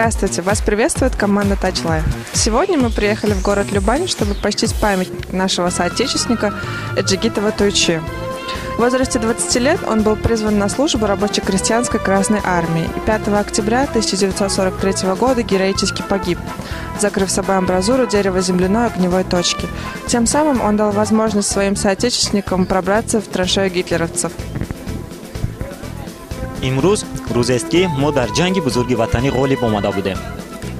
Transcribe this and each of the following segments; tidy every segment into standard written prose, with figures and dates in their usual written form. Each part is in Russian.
Здравствуйте! Вас приветствует команда Touch Life. Сегодня мы приехали в город Любань, чтобы почтить память нашего соотечественника Эджигитова Туйчи. В возрасте 20 лет он был призван на службу рабоче-крестьянской Красной Армии и 5 октября 1943 года героически погиб, закрыв собой амбразуру дерево-земляной огневой точки. Тем самым он дал возможность своим соотечественникам пробраться в траншею гитлеровцев. имрӯз рӯзест ки мо дар ҷанги бузурги ватанӣ ғолиб омада будем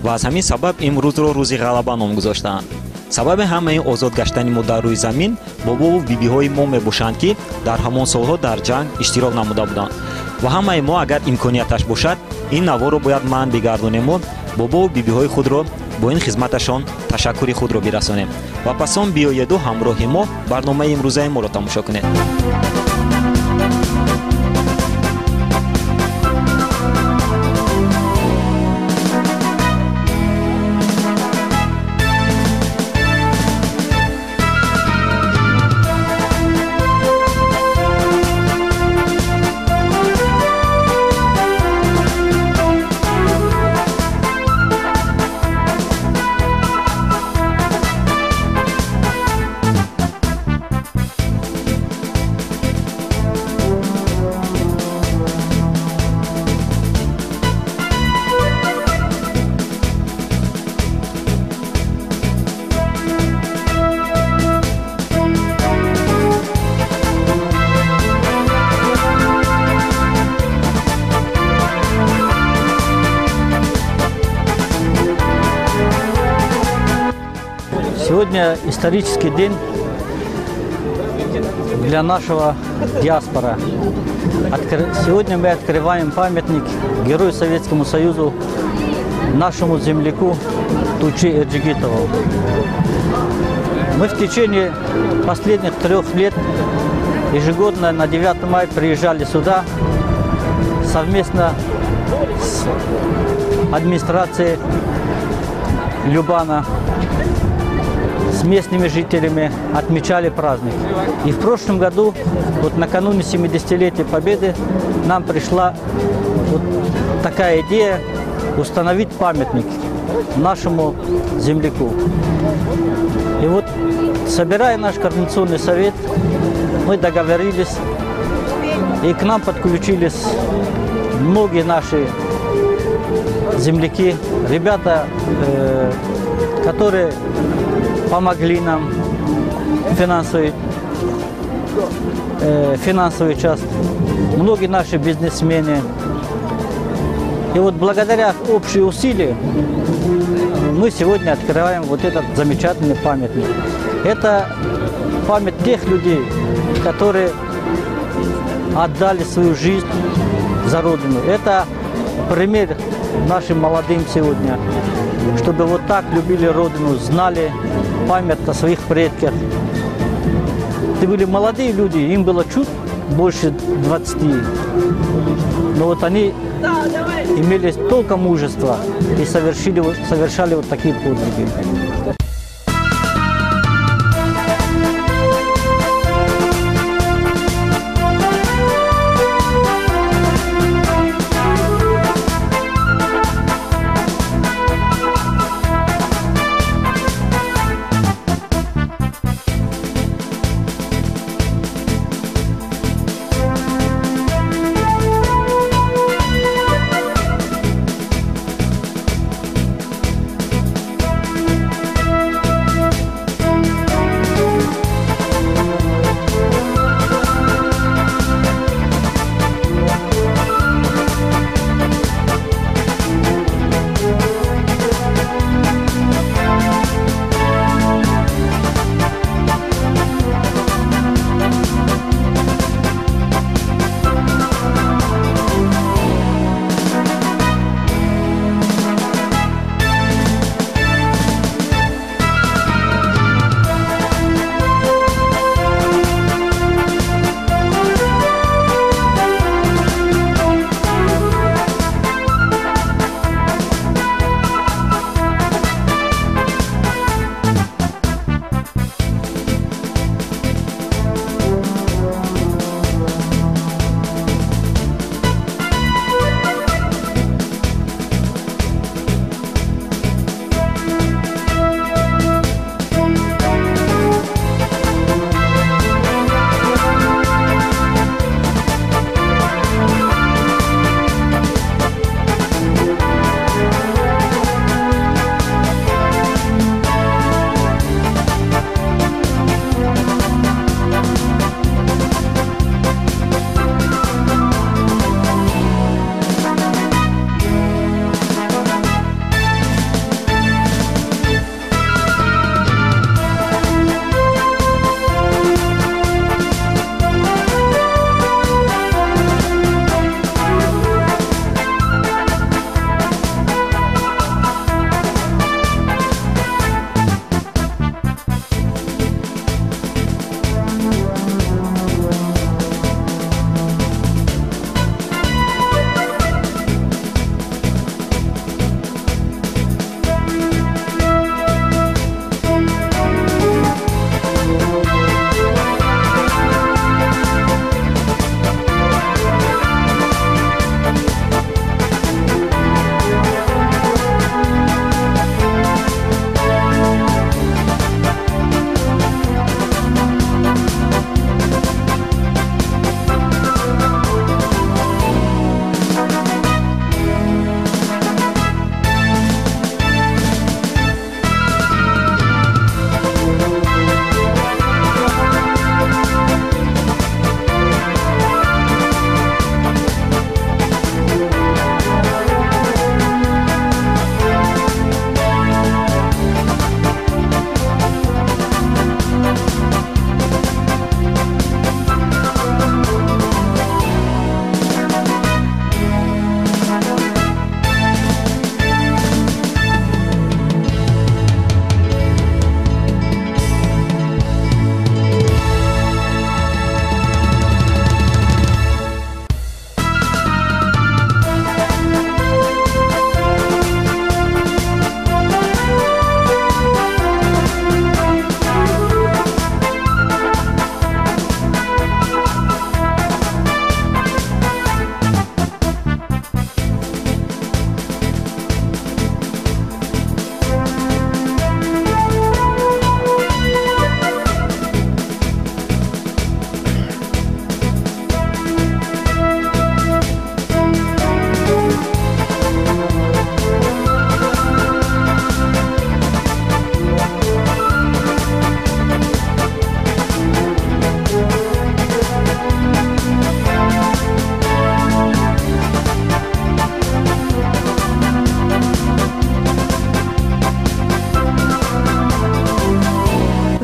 ва аз ҳамин сабаб имрӯзро рӯзи ғалаба ном гузоштаанд. сабаби ҳамаи озод гаштани мо дар рӯи замин бобову бибиҳои мо мебошанд ки дар ҳамон солҳо дар ҷанг иштирок намуда буданд ва ҳамаи мо агар имконияташ бошад ин наворо бояд манъ бигардонему бобову бибиҳои худро бо ин хизматашон ташаккури худро бирасонем ва пас он биёеду ҳамроҳи мо барномаи имрӯзаи моро тамошо кунед. Сегодня исторический день для нашего диаспора. Сегодня мы открываем памятник Герою Советскому Союзу, нашему земляку Туйчи Эджигитову. Мы в течение последних 3 лет ежегодно на 9 мая приезжали сюда совместно с администрацией Любана, с местными жителями отмечали праздник. И в прошлом году, вот накануне 70-летия Победы, нам пришла вот такая идея установить памятник нашему земляку. И вот, собирая наш координационный совет, мы договорились, и к нам подключились многие наши земляки, ребята, которые помогли нам финансовую часть, многие наши бизнесмены. И вот благодаря общим усилиям мы сегодня открываем вот этот замечательный памятник. Это память тех людей, которые отдали свою жизнь за Родину. Это пример нашим молодым сегодня, чтобы вот так любили Родину, знали память о своих предках. Это были молодые люди, им было чуть больше 20. Но вот они имели столько мужества и совершали вот такие подвиги.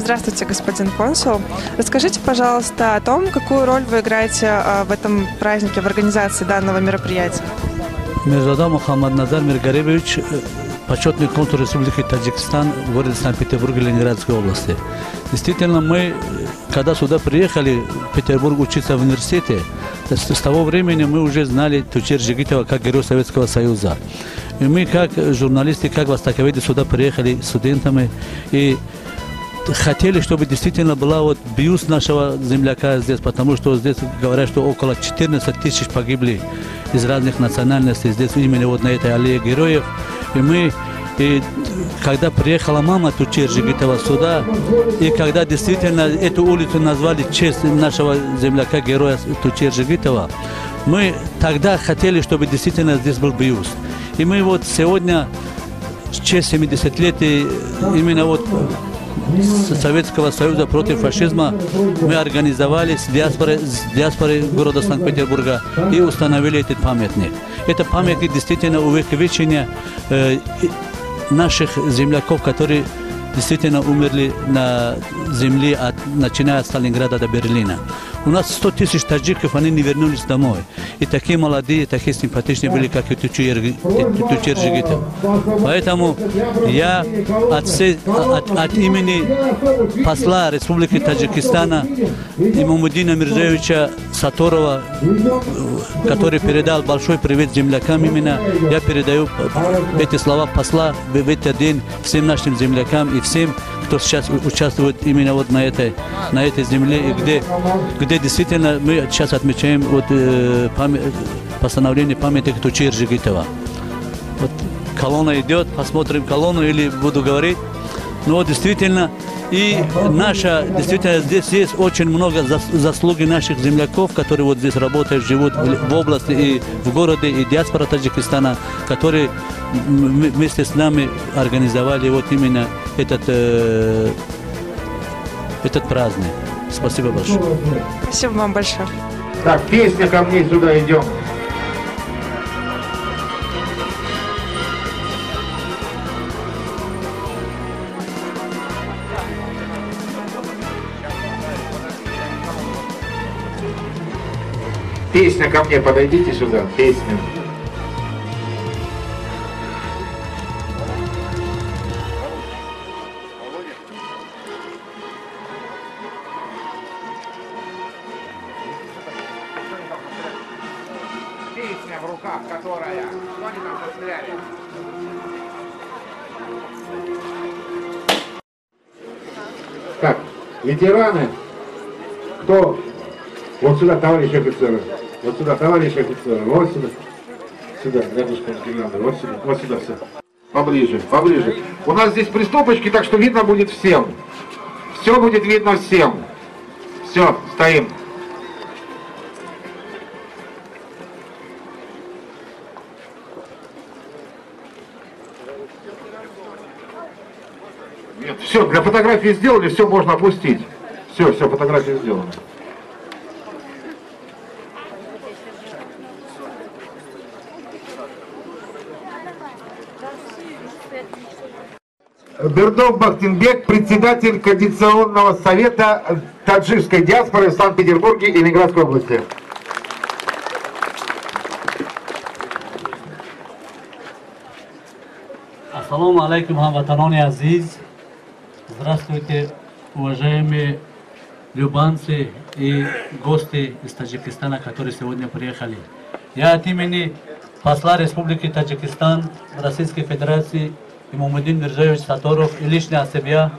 Здравствуйте, господин консул. Расскажите, пожалуйста, о том, какую роль вы играете в этом празднике, в организации данного мероприятия. Мирзада Мухаммад Назар Миргаревич, почетный консул Республики Таджикистан в городе Санкт-Петербурге Ленинградской области. Действительно, мы, когда сюда приехали в Петербург учиться в университете, с того времени мы уже знали Тучер Жигитова как герой Советского Союза. И мы, как журналисты, как востоковеды, сюда приехали студентами и хотели, чтобы действительно была вот бюст нашего земляка здесь, потому что здесь говорят, что около 14 тысяч погибли из разных национальностей здесь именно вот на этой аллее героев. И когда приехала мама Тучер Жигитова сюда, и когда действительно эту улицу назвали в честь нашего земляка героя Тучер Жигитова, мы тогда хотели, чтобы действительно здесь был бюст. И мы вот сегодня в честь 70-летия именно вот Советского Союза против фашизма мы организовали с диаспорой города Санкт-Петербурга и установили этот памятник. Это памятник действительно увековечения наших земляков, которые действительно умерли на земле, начиная от Сталинграда до Берлина. У нас 100 тысяч таджиков, они не вернулись домой. И такие молодые, такие симпатичные были, как и Тучер Жигитов. Поэтому я от имени посла Республики Таджикистана Имамуддина Мирзаевича Саторова, который передал большой привет землякам именно, я передаю эти слова посла в этот день всем нашим землякам и всем, кто сейчас участвует именно вот на этой земле, и где действительно мы сейчас отмечаем вот, постановление памятника Тучер Жигитова. Вот колонна идет, посмотрим колонну или буду говорить. Но действительно, и действительно здесь есть очень много заслуги наших земляков, которые вот здесь работают, живут в области и в городе, и диаспора Таджикистана, которые вместе с нами организовали вот именно этот праздник. Спасибо большое. Спасибо вам большое. Так, песня «Ко мне сюда идем». Песня «Ко мне», подойдите сюда, песня. Песня в руках, которая... Что они там постреляли? Так, ветераны, кто? Вот сюда, товарищ офицеры. Вот сюда, товарищ офицеры. Вот сюда. Сюда, рядышком с гимназией. Вот сюда все. Поближе, поближе. У нас здесь приступочки, так что видно будет всем. Все будет видно всем. Все, стоим. Нет, все, для фотографии сделали, все можно опустить. Все, фотография сделана. Бердов Бахтинбек, председатель Координационного совета таджикской диаспоры в Санкт-Петербурге и Ленинградской области. Ассаламу алейкум, хамватанони азиз. Здравствуйте, уважаемые любанцы и гости из Таджикистана, которые сегодня приехали. Я от имени посла Республики Таджикистан в Российской Федерации Имамуддин Мирзаевич Саторов и лично от себя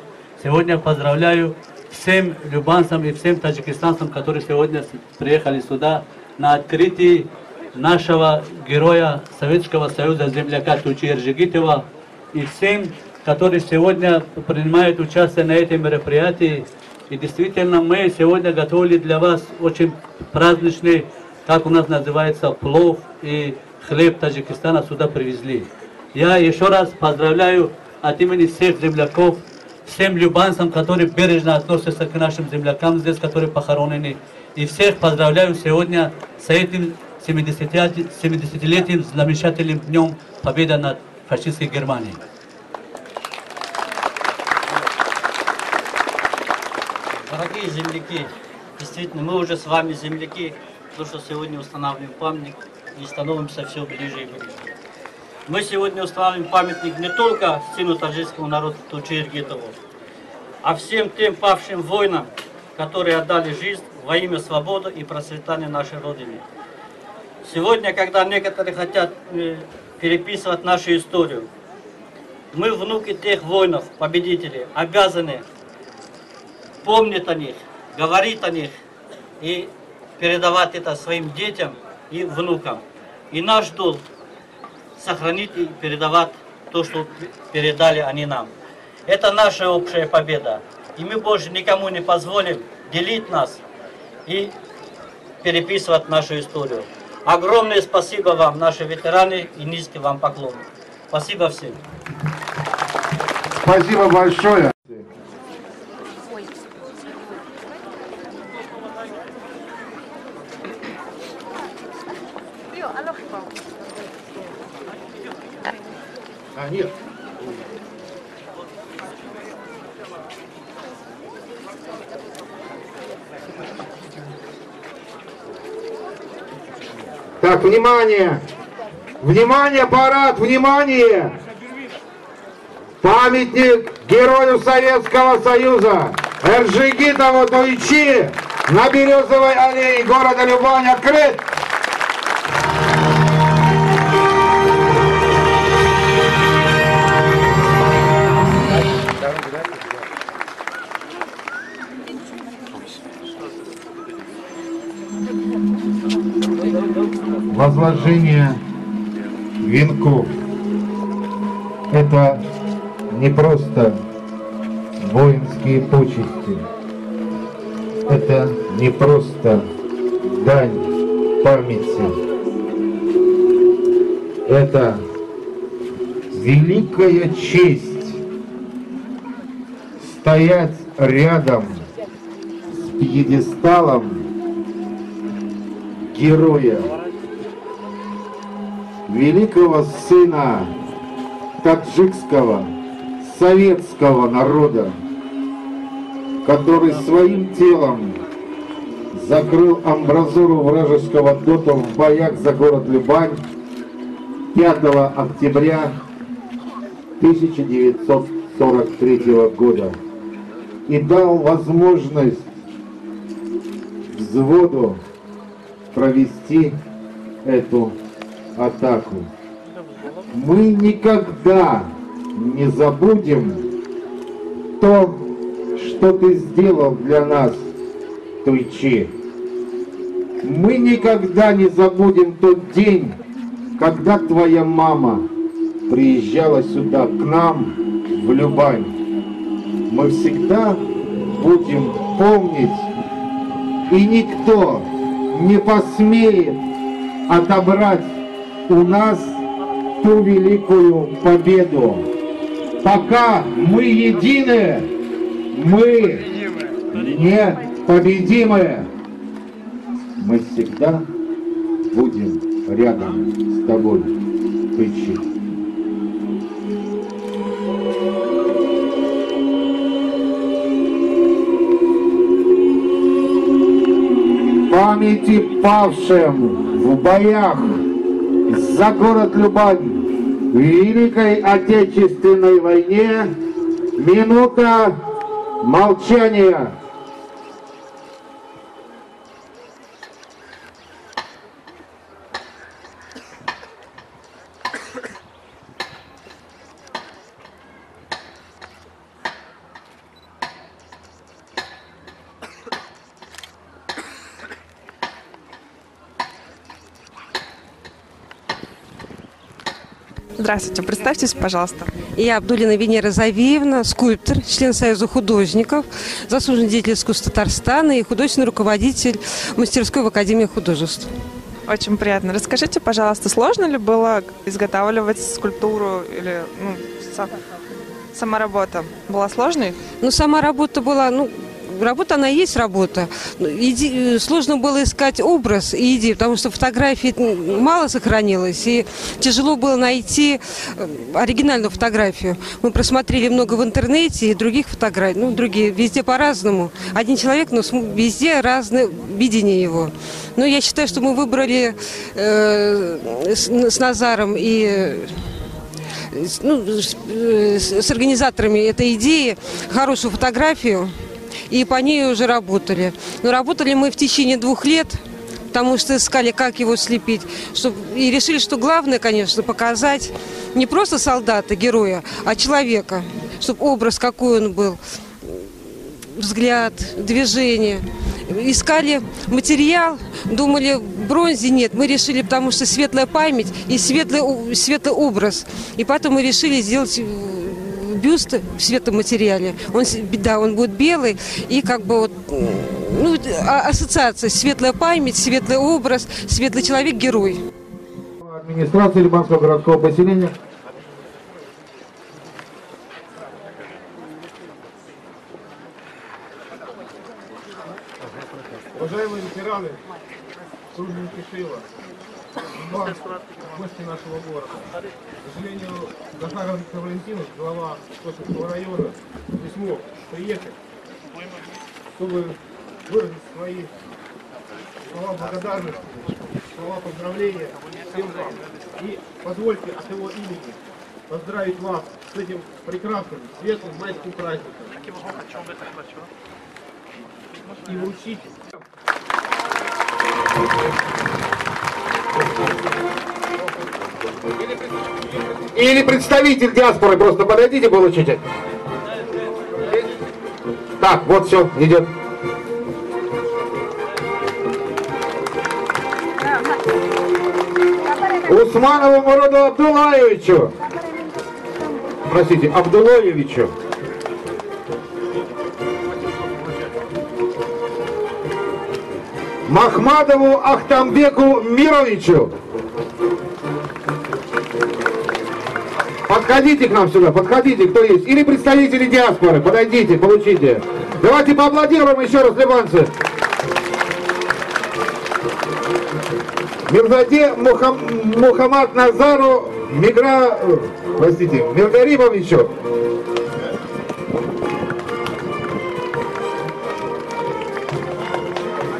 сегодня поздравляю всем любанцам и всем таджикистанцам, которые сегодня приехали сюда на открытии нашего героя Советского Союза, земляка Тучер Жигитова, и всем, которые сегодня принимают участие на этом мероприятии. И действительно, мы сегодня готовили для вас очень праздничный, как у нас называется, плов и хлеб Таджикистана сюда привезли. Я еще раз поздравляю от имени всех земляков, всем любанцам, которые бережно относятся к нашим землякам здесь, которые похоронены. И всех поздравляю сегодня с этим 70-летним замечательным днем победы над фашистской Германией. Дорогие земляки, действительно, мы уже с вами земляки, то, что сегодня устанавливаем памятник и становимся все ближе и ближе. Мы сегодня устанавливаем памятник не только сыну таджикского народа Тойчи Эргитову, а всем тем павшим воинам, которые отдали жизнь во имя свободы и процветания нашей Родины. Сегодня, когда некоторые хотят переписывать нашу историю, мы, внуки тех воинов, победителей, обязаны помнить о них, говорить о них и передавать это своим детям и внукам. И наш долг сохранить и передавать то, что передали они нам. Это наша общая победа. И мы больше никому не позволим делить нас и переписывать нашу историю. Огромное спасибо вам, наши ветераны, и низкий вам поклон. Спасибо всем. Спасибо большое. Нет. Так, внимание! Внимание, парад, внимание! Памятник Герою Советского Союза Эрджигитову Тойчи на Березовой аллее города Любань открыт. Возложение венков – это не просто воинские почести, это не просто дань памяти, это великая честь стоять рядом с пьедесталом героя, великого сына таджикского советского народа, который своим телом закрыл амбразуру вражеского дота в боях за город Любань 5 октября 1943 года и дал возможность взводу провести эту атаку. Мы никогда не забудем то, что ты сделал для нас, Тойчи. Мы никогда не забудем тот день, когда твоя мама приезжала сюда, к нам, в Любань. Мы всегда будем помнить, и никто не посмеет отобрать у нас ту великую победу. Пока мы едины, мы непобедимы. Мы всегда будем рядом с тобой, Тойчи. Памяти павшим в боях за город Любань в Великой Отечественной войне минута молчания. Здравствуйте, представьтесь, пожалуйста. Я Абдулина Венера Завиевна, скульптор, член Союза художников, заслуженный деятель искусства Татарстана и художественный руководитель мастерской в Академии художеств. Очень приятно. Расскажите, пожалуйста, сложно ли было изготавливать скульптуру или сама работа была сложной? Сама работа была, работа, она и есть работа. Сложно было искать образ и идею, потому что фотографий мало сохранилось, и тяжело было найти оригинальную фотографию. Мы просмотрели много в интернете и других фотографий, другие, везде по-разному. Один человек, но везде разное видение его. Но я считаю, что мы выбрали с Назаром и с организаторами этой идеи хорошую фотографию, и по ней уже работали. Но работали мы в течение 2 лет, потому что искали, как его слепить. И решили, что главное, конечно, показать не просто солдата, героя, а человека, чтобы образ какой он был, взгляд, движение. Искали материал, думали, в бронзе нет. Мы решили, потому что светлая память и светлый образ. И потом мы решили сделать бюст в светлом материале. Он будет белый, и как бы ассоциация: светлая память, светлый образ, светлый человек, герой. Администрация Либанского городского поселения. Уважаемые ветераны, труженики Шила, гости нашего города. К сожалению, Захаров Виктор Валентинович, глава Сочинского района, не смог приехать, чтобы выразить свои слова благодарности, слова поздравления всем вам. И позвольте от его имени поздравить вас с этим прекрасным, светлым майским праздником. И вручить. Или представитель диаспоры, просто подойдите, получите. Так, вот все, идет. Усманову Мураду Абдулаевичу. Простите, Абдулаевичу. Махмадову Ахтамбеку Мировичу. Подходите к нам сюда, подходите, кто есть. Или представители диаспоры, подойдите, получите. Давайте поаплодируем еще раз, ливанцы. Мирзаде Мухаммад Назару Миргаримовичу.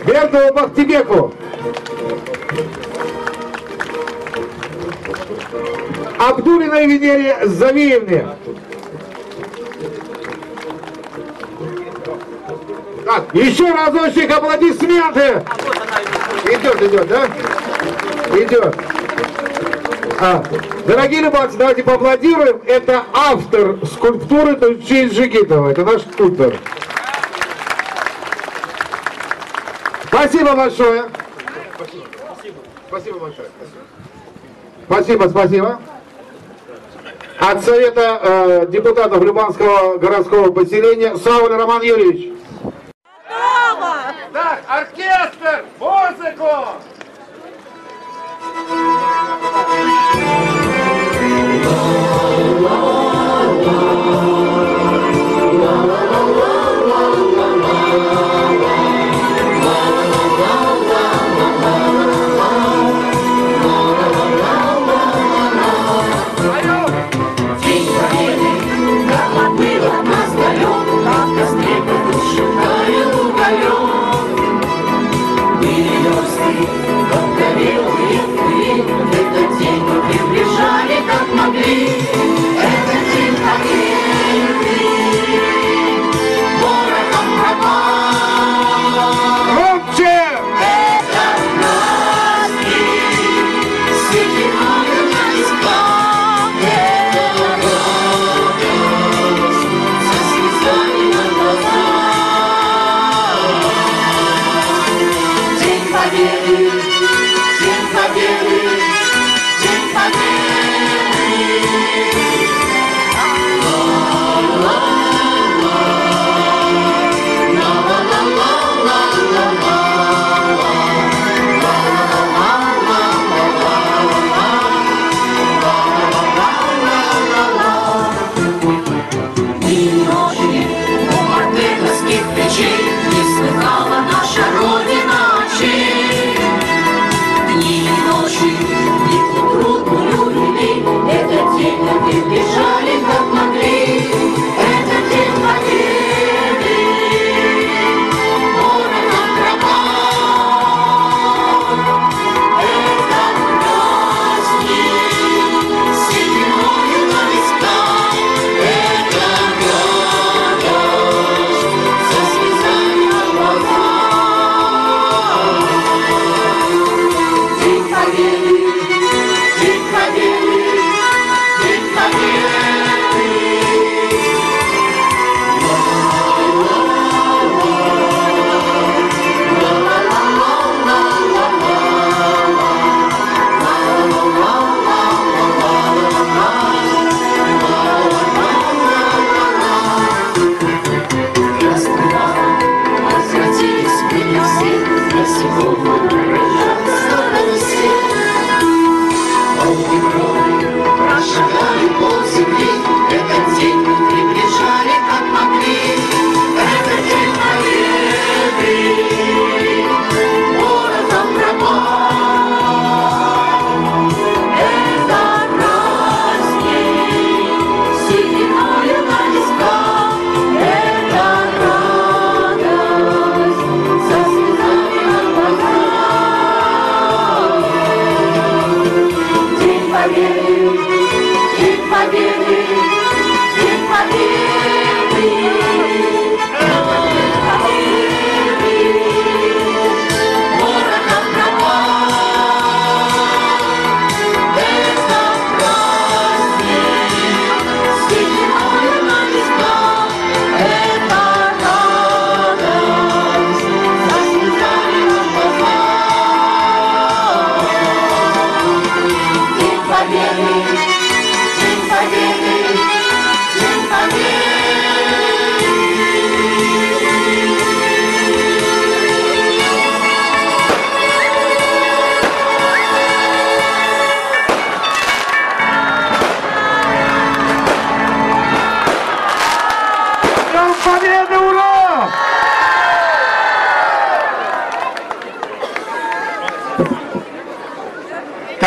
Бердову Бахтибеку. Абдулиной Венере Завиевне. Так, еще разочек аплодисменты. Идет, да? Идет. Дорогие любанцы, давайте поаплодируем. Это автор скульптуры Тойчи Джигитова. Это наш скульптор. Спасибо большое. Спасибо большое. Спасибо. От Совета депутатов Либанского городского поселения Сауль Роман Юрьевич. Так, оркестр, музыку! День победы, как было нас далек, как костры по душе.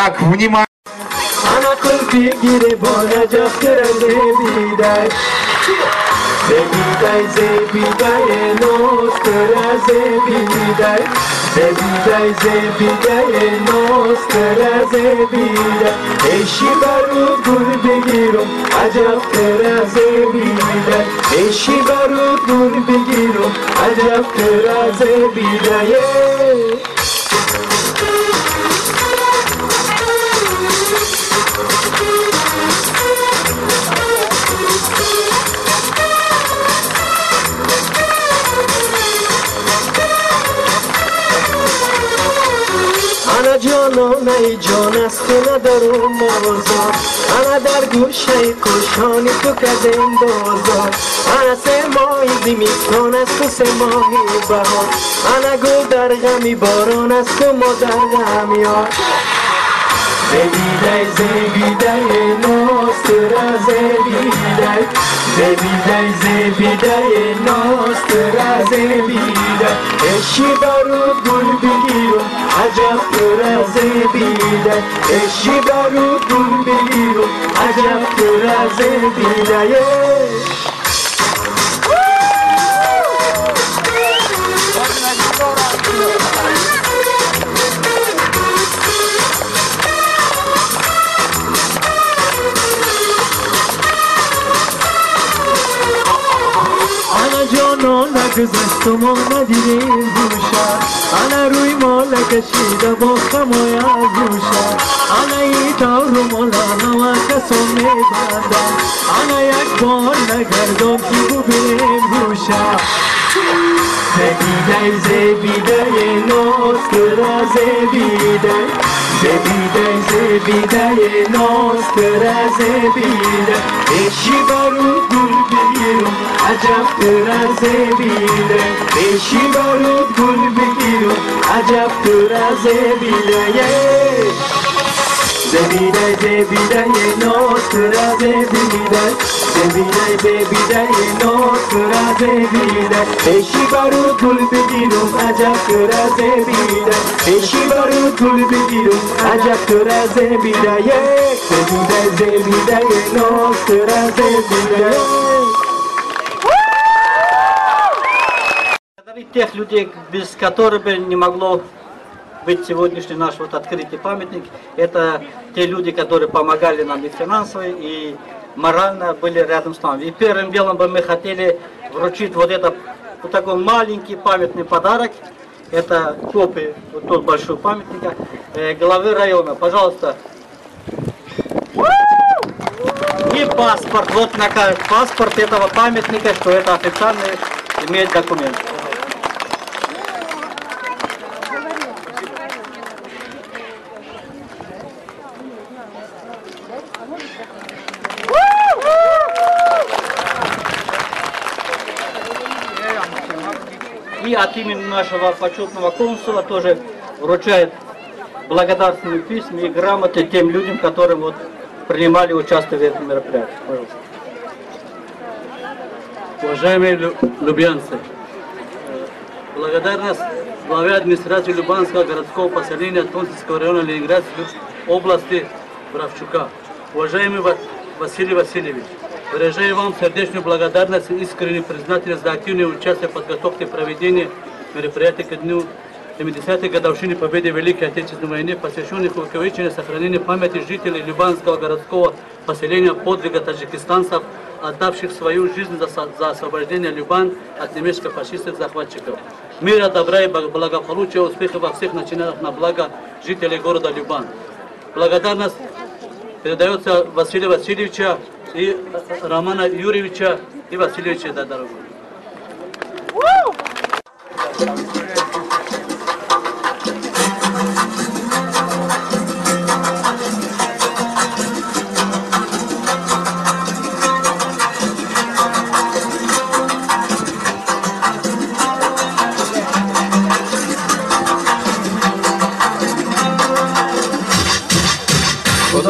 Так, внимание. انا جانانه جان از تو ندارم مازار انا در گوشه کشانی تو کدم بازار انا سه ماهی زمستان از تو سه ماهی بهار انا گل در غمی باران از تو ما در غم یار زبیده ناسترا زبیده ناسترا زبیده اشی برود گل بگیرم عجب ترا زبیده اشی برود گل بگیرم عجب ترا زبیده نگذشت و ما ندیدیم گوشه انا روی مالا کشیده با خمای از گوشه انا ای دور مالا نوه کسو میبندم انا یک بار نگردم که ببینیم گوشه زبیده ناسترا زبیده ناسترا زبیده اشی برود گل بگیرم عجب ترا زبیده اشی برود گل بگیرم عجب ترا زبیده زبیده ناسترا زبیده ناسترا زبیده اشی برود گل بگیرم عجب ترا زبیده اشی برود گل بگیرم عجب ترا زبیده زبیده ناسترا زبیده Тех людей, без которых бы не могло быть сегодняшний наш вот открытый памятник, это те люди, которые помогали нам и финансово, и морально были рядом с нами. И первым делом бы мы хотели вручить вот этот вот такой маленький памятный подарок. Это копия вот тут большого памятника главы района. Пожалуйста. И паспорт. Вот паспорт этого памятника, что это официально имеет документ. И от имени нашего почетного консула тоже вручает благодарственные письма и грамоты тем людям, которые вот принимали участие в этом мероприятии. Пожалуйста. Уважаемые любянцы, благодарность главе администрации Любанского городского поселения Тонцевского района Ленинградской области Бравчука. Уважаемый Василий Васильевич, выражаю вам сердечную благодарность и искреннюю признательность за активное участие в подготовке и проведении мероприятий ко дню 70-й годовщины победы в Великой Отечественной войне, посвященных увековечению и сохранению памяти жителей Любанского городского поселения подвига таджикистанцев, отдавших свою жизнь за освобождение Любан от немецко-фашистских захватчиков. Мира, добра и благополучия, успехов во всех начинаниях на благо жителей города Любан. Благодарность передается Василию Васильевичу и Романа Юрьевича и Васильевича Дадарову.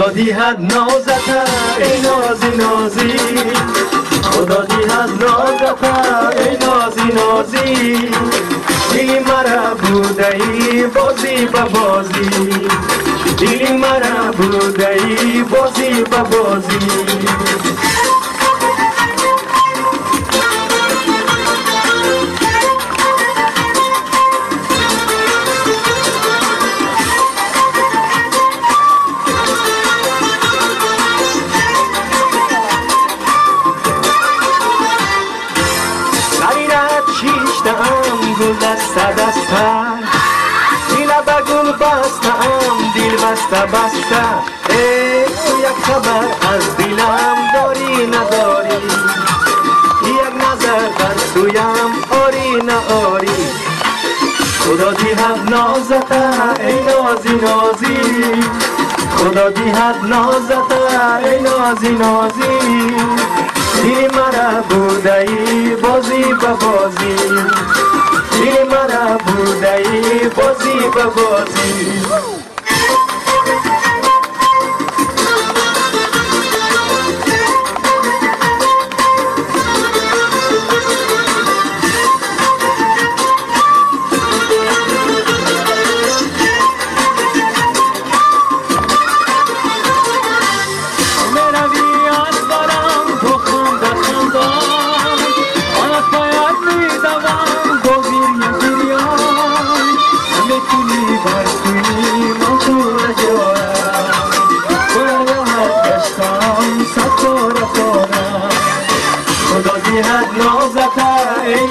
خدا دیهد نازتا ای نازی نازی خدا دیهد نازتا ای نازی نازی دیگی مرا بوده ای بازی با بازی дили мара будаи бози ба бози. دستا دستا دل با گل بستم دل بستا بستا یک خبر از دلم داری نداری یک نظر بر سویم آری نآری خدا دیهد نازتا ای نازی نازی خدا دیهد نازتا ای نازی نازی دل مرا بودایی بازی با بازی دل مرا بودایی بازی با بازی. خدا دیهد نازتا ای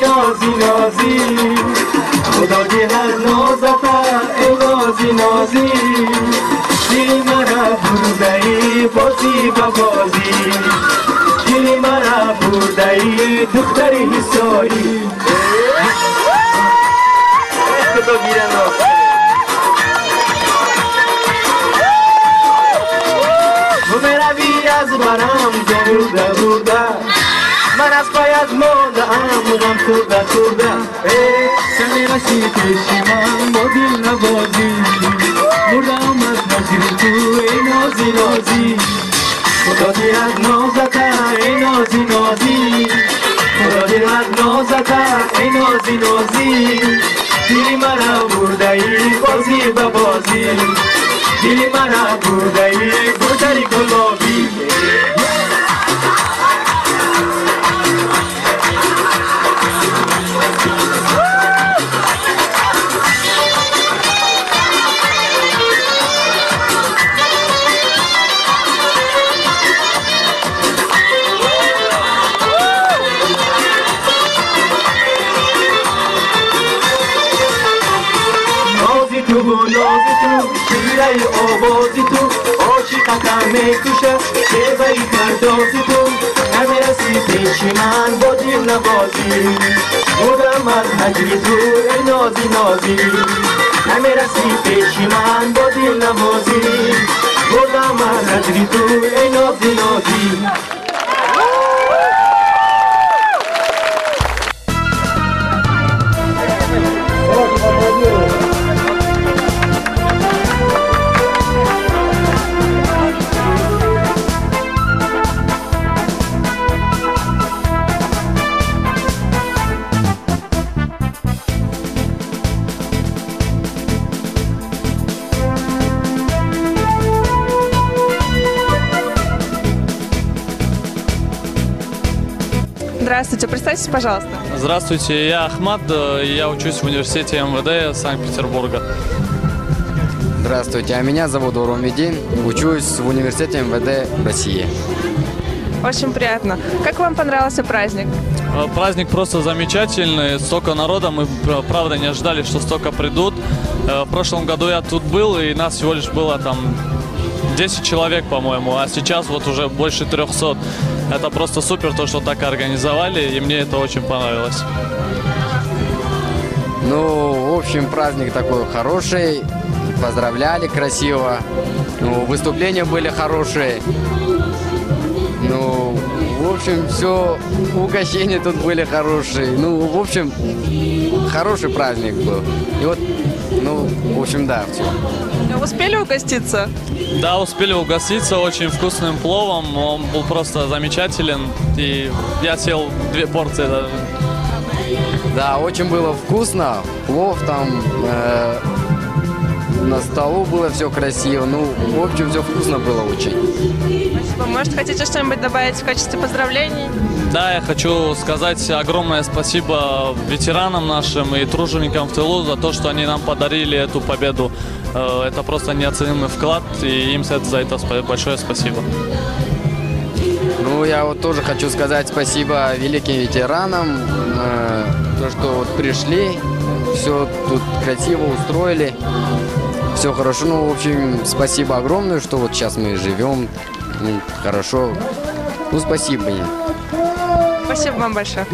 نازی نازی دل مرا بردهی بازی با بازی دل مرا بردهی دختر حسایی خدا گیرن تو میروی از برم برده برده من از پایت ماندم غم خورده خورده سمی رسی پیشی من با دل نبازی مردم از نظر تو ای نازی نازی خدا دیرد نازتا ای نازی نازی خدا دیرد نازتا ای نازی نازی دل مرا بردهی بازی با بازی دل مرا بردهی گذری گلابی شیرای آوازی تو عاشقتم میکشه شیوهی پردازی تو همه رسی پیش من با دل نبازی بودم از هجری تو ای نازی نازی همه رسی پیش من با دل نبازی بودم از هجری تو ای نازی نازی. Здравствуйте, представьтесь, пожалуйста. Здравствуйте, я Ахмад, я учусь в университете МВД Санкт-Петербурга. Здравствуйте, а меня зовут Уромедин, учусь в университете МВД России. Очень приятно. Как вам понравился праздник? Праздник просто замечательный, столько народа, мы правда не ожидали, что столько придут. В прошлом году я тут был, и нас всего лишь было там 10 человек, по-моему, а сейчас вот уже больше 300. Это просто супер, то, что так организовали, и мне это очень понравилось. Ну, в общем, праздник такой хороший, поздравляли красиво, ну, выступления были хорошие. Ну, в общем, все, угощения тут были хорошие. Ну, в общем, хороший праздник был. И вот, ну, в общем, да, все. Успели угоститься? Да, успели угоститься очень вкусным пловом. Он был просто замечателен. И я съел 2 порции даже. Да, очень было вкусно. Плов там на столу было все красиво. Ну, в общем, все вкусно было очень. Спасибо. Может, хотите что-нибудь добавить в качестве поздравлений? Да, я хочу сказать огромное спасибо ветеранам нашим и труженикам в тылу за то, что они нам подарили эту победу. Это просто неоценимый вклад, и им за это большое спасибо. Ну, я вот тоже хочу сказать спасибо великим ветеранам, то, что вот пришли, все тут красиво устроили, все хорошо. Ну, в общем, спасибо огромное, что вот сейчас мы живем, ну, хорошо. Ну, спасибо. Спасибо вам большое.